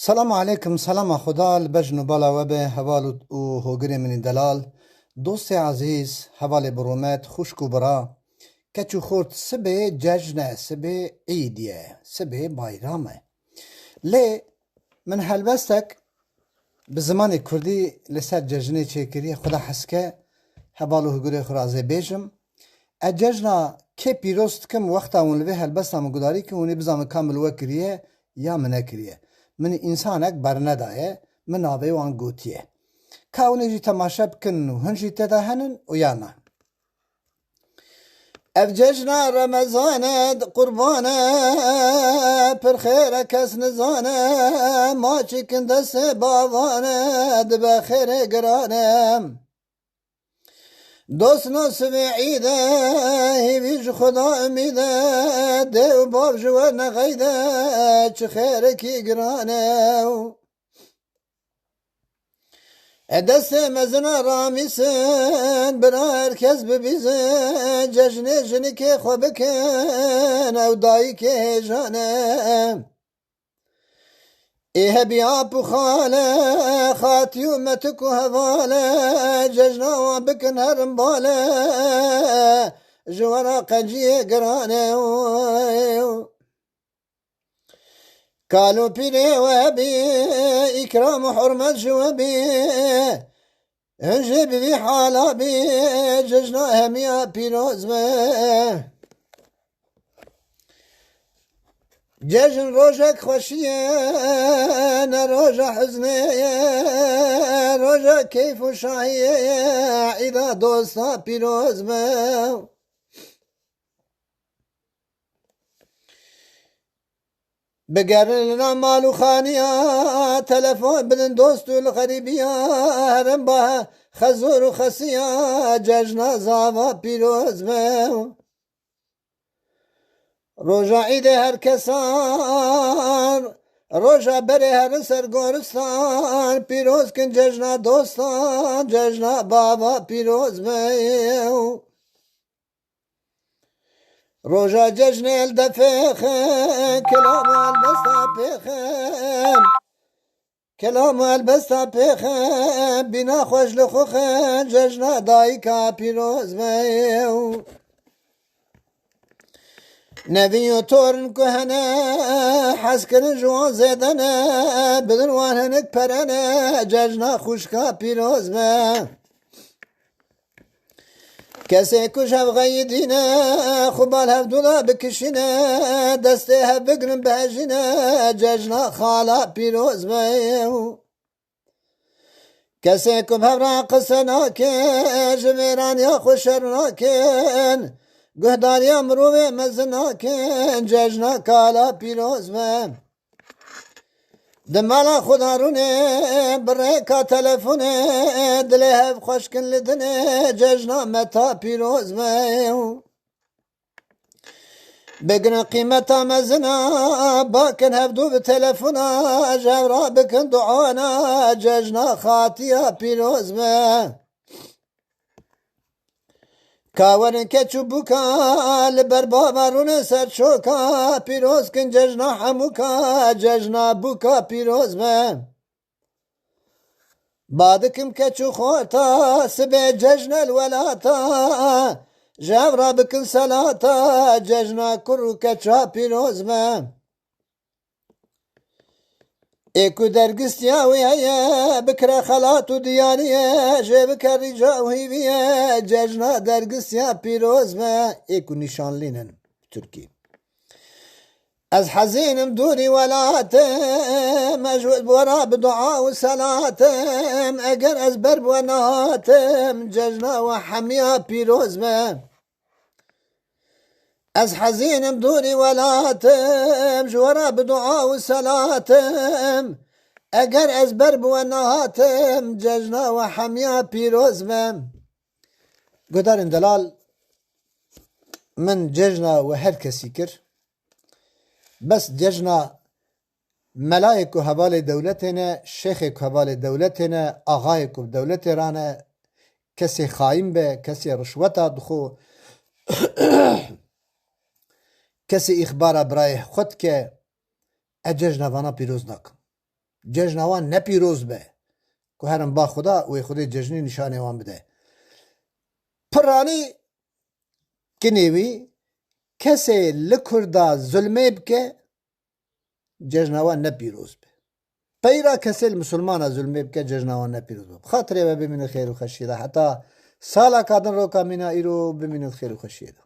سلام علیکم، سلام خدا البجن بالا و به حوال و هوگری من دلال دوست عزیز حوال برومت خوشک و برا کچو خورد سبه جشنه سبه عیدیه سبه بایرامه لی من هلبستک به زمان کردی لسر جشنه چکری خدا حسکه حوال و هوگری خرازه بیجم اججنا که پیروست کم وقتا اون لوه هلبستا مگداری که اونی بزام کامل وکریه یا منه کریه من انسانک برندایه من آبه وان گوتیه که اونی جی تماشا بکن و هنجی تدا هنن و یا نه اف ججنا رمضانه قربانه پر خیره کس نزانه ما چکن دست باوانه دبه خیر گرانه دوست نصف عیده هیویج خدا امیده ده و باب جوه نغیده چه خیره کی گرانه دست مزنا رامیسن برا هرکس ببیزن جشنه جنی که خواه بکن او دایی که هجانه ایه بیا پو خاله خاتی و متکو هواله ججنا و بکن هرم باله جوارا قنجیه گرانه کالو پیره و بی اکرام و حرمت جو بی هنجی بی حالا بی ججنا همیا پیروز بی جشن روزک خوشیه نه روزا حزنه روزا کیف و شاهیه عیدا دوستا پیروز به بگرن مالو خانیا تلفون بدن دوستو الغریبیا هرم با خزور و خسیا جشنا زاوا پیروز به روژا عید هر کسان روژا بره هر سرگورستان پیروز کن جشنا دوستان جشنا بابا پیروز بیو روژا جشن الدفخن کلام البستا پیخن کلام البستا پیخن بینا خوش لخوخن جشنا دایکا پیروز بیو نبی و تورن کهنه حس کردن جوان زیدنه بدن وان هنک پرنه جشنا خوشکا پیروز به کسی کش هفغی دینه خوبال هفدولا بکشینه دسته هف بگرن بهجینه جشنا خالا پیروز به کسی کم هفرا قصه ناکن جمیران یا خوشر ناکن گهداری امروه مزناکن جشنا کالا پیروز من دمالا خدا رونه بریکا تلفونه دلی هف خوشکن لدنه جشنا متا پیروز من بگن قیمتا مزنا باکن هفدو به تلفونا جورا بکن دعانا جشنا خاتیا پیروز من کاورن که چوبوکا لبر بابارون سر چوکا پیروز کن جشنا حموکا جشنا بوکا پیروز من بادکم که چو خورتا سبه جشن الولاتا جاورا بکن سلاتا جشنا کرو کچا پیروز من ایکو درگستیاوی هیا بکره خلات و دیانیه جه بکری جاوی بیه جشنا درگستیا پیروز ما ایکو نشانلینن ترکی از حزینم دوری ولاتم اجود بورا بدعا و سلاتم اگر از برب و نهاتم جشنا و حمیا پیروز ما از حزینم دوری ولاتم جورا بدعا و سلاتم اگر از برب و نهاتم جشنا و حمیا پیروز من گدارن دلال من جشنا و هر کسی کر بس جشنا ملائک و حوال دولتنا شیخ و حوال دولتنا آغای و دولت رانه کسی خایم به کسی رشوتا دخو کسی اخبار برای خود که اجج نوانا پیروز نکن ججنا وان نپیروز به که هرم با خدا و خودی ججنی نشانه وان بده پرانی کنیوی کسی لکردا ظلمه بکه ججنا وان نپیروز به پیرا کسی المسلمان ظلمه بکه ججنا وان نپیروز به خاطره و بمین خیر و خشیده حتی سالا کادن رو کامینا ایرو بمین خیر و خشیده